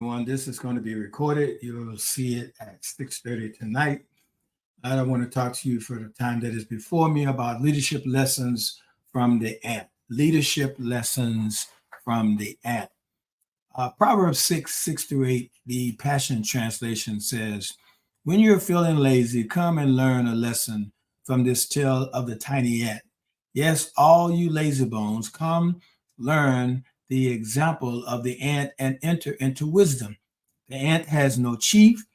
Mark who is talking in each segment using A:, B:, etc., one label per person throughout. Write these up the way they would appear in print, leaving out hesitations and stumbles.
A: This is going to be recorded. You'll see it at 6:30 tonight. I don't want to talk to you for the time that is before me about leadership lessons from the ant. Leadership lessons from the ant. Proverbs 6 through 8, the Passion Translation says, when you're feeling lazy, come and learn a lesson from this tale of the tiny ant. Yes, all you lazy bones, come learn the example of the ant and enter into wisdom. The ant has no chief,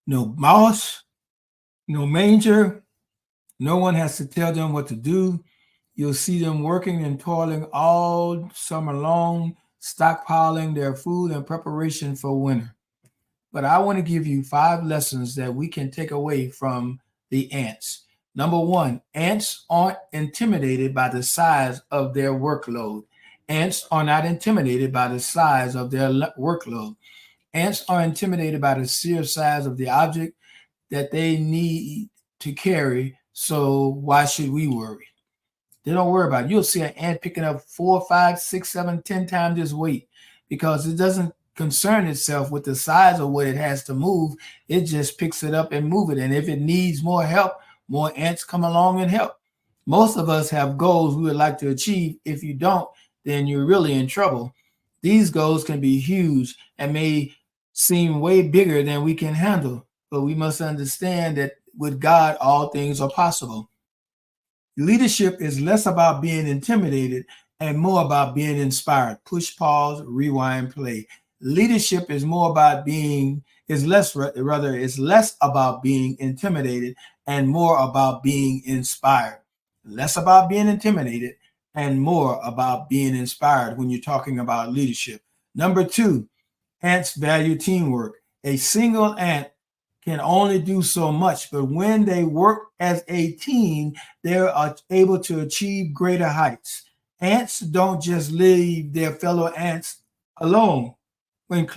A: no boss, no manger. No one has to tell them what to do. You'll see them working and toiling all summer long, stockpiling their food in preparation for winter. But I want to give you 5 lessons that we can take away from the ants. Number one, ants aren't intimidated by the size of their workload. Ants are not intimidated by the size of their workload. Ants are intimidated by the sheer size of the object that they need to carry. So why should we worry? They don't worry about it. You'll see an ant picking up 4, 5, 6, 7, 10 times its weight because it doesn't concern itself with the size of what it has to move. It just picks it up and move it. And if it needs more help, more ants come along and help. Most of us have goals we would like to achieve. If you don't, then you're really in trouble. These goals can be huge and may seem way bigger than we can handle, but we must understand that with God, all things are possible. Leadership is less about being intimidated and more about being inspired. Push, pause, rewind, play. Leadership is more about being, is less, rather, is less about being intimidated and more about being inspired. Less about being intimidated and more about being inspired when you're talking about leadership. Number 2, ants value teamwork. A single ant can only do so much, but when they work as a team, they are able to achieve greater heights. Ants don't just leave their fellow ants alone. When,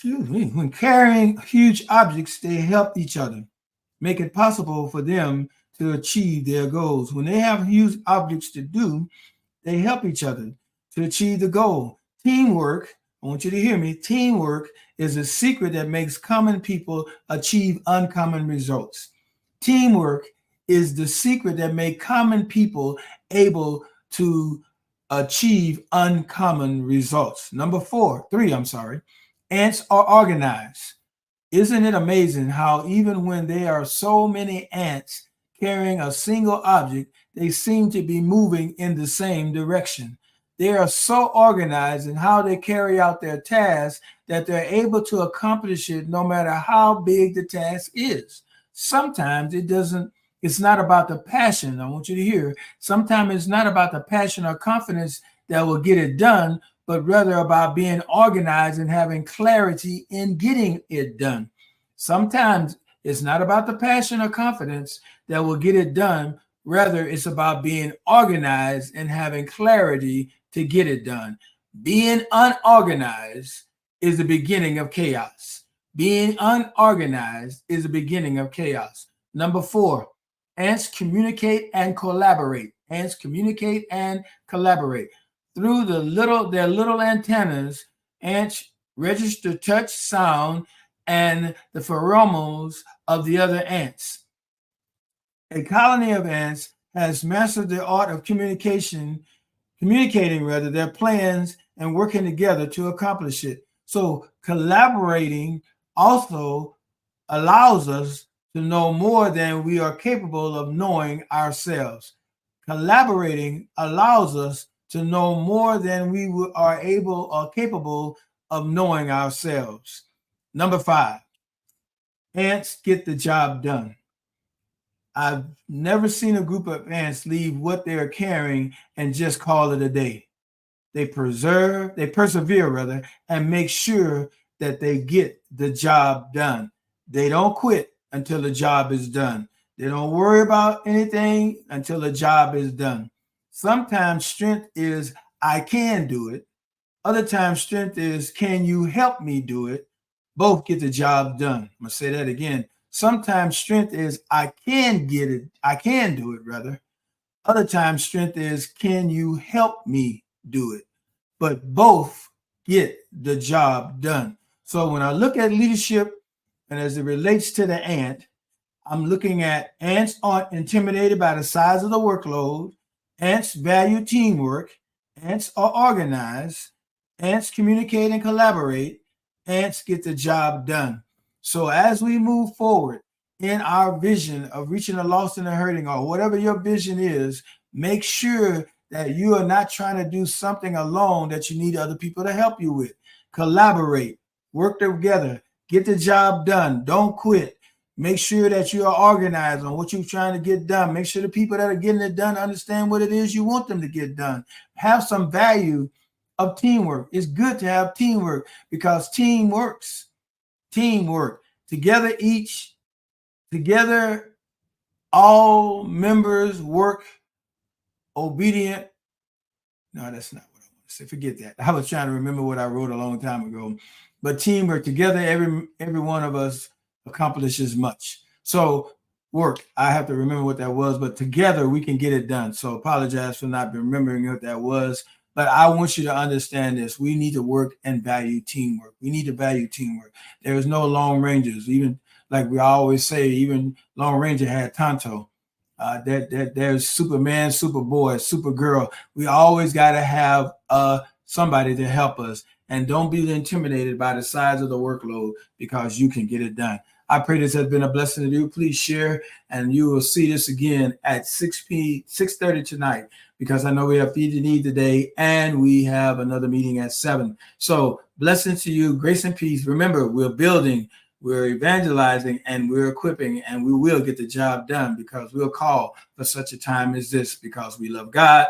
A: when carrying huge objects, they help each other, make it possible for them to achieve their goals. When they have huge objects to do, they help each other to achieve the goal. Teamwork, I want you to hear me, teamwork is a secret that makes common people achieve uncommon results. Teamwork is the secret that makes common people able to achieve uncommon results. Number 3, ants are organized. Isn't it amazing how even when there are so many ants carrying a single object, they seem to be moving in the same direction? They are so organized in how they carry out their tasks that they're able to accomplish it no matter how big the task is. Sometimes it's not about the passion. I want you to hear. Sometimes it's not about the passion or confidence that will get it done, but rather about being organized and having clarity in getting it done. Sometimes it's not about the passion or confidence that will get it done. Rather, it's about being organized and having clarity to get it done. Being unorganized is the beginning of chaos. Being unorganized is the beginning of chaos. Number 4, ants communicate and collaborate. Ants communicate and collaborate. Through their little antennas, ants register touch, sound, and the pheromones of the other ants. A colony of ants has mastered the art of communicating their plans and working together to accomplish it. So collaborating also allows us to know more than we are capable of knowing ourselves. Collaborating allows us to know more than we are able or capable of knowing ourselves. Number 5, ants get the job done. I've never seen a group of ants leave what they're carrying and just call it a day. They persevere rather, and make sure that they get the job done. They don't quit until the job is done. They don't worry about anything until the job is done. Sometimes strength is, I can do it. Other times strength is, can you help me do it? Both get the job done. I'm going to say that again. Sometimes strength is, I can get it. I can do it, rather. Other times strength is, can you help me do it? But both get the job done. So when I look at leadership and as it relates to the ant, I'm looking at ants aren't intimidated by the size of the workload. Ants value teamwork. Ants are organized. Ants communicate and collaborate. Ants get the job done. So as we move forward in our vision of reaching the lost and the hurting, or whatever your vision is, make sure that you are not trying to do something alone that you need other people to help you with. Collaborate, work together, get the job done. Don't quit. Make sure that you are organized on what you're trying to get done. Make sure the people that are getting it done understand what it is you want them to get done. Have some value of teamwork. It's good to have teamwork because team works. Teamwork. Together, all members work obedient. No, that's not what I want to say. Forget that. I was trying to remember what I wrote a long time ago. But teamwork, together, every one of us accomplishes much. So work, I have to remember what that was, but together we can get it done. So apologize for not remembering what that was. But I want you to understand this. We need to work and value teamwork. We need to value teamwork. There is no Lone Rangers. Even like we always say, even Lone Ranger had Tonto. There's Superman, Superboy, Supergirl. We always got to have somebody to help us. And don't be intimidated by the size of the workload because you can get it done. I pray this has been a blessing to you. Please share, and you will see this again at 6:30 tonight, because I know we have Feed the Need today, and we have another meeting at 7. So blessings to you, grace and peace. Remember, we're building, we're evangelizing, and we're equipping, and we will get the job done because we'll call for such a time as this, because we love God,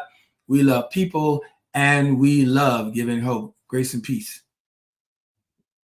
A: we love people, and we love giving hope. Grace and peace.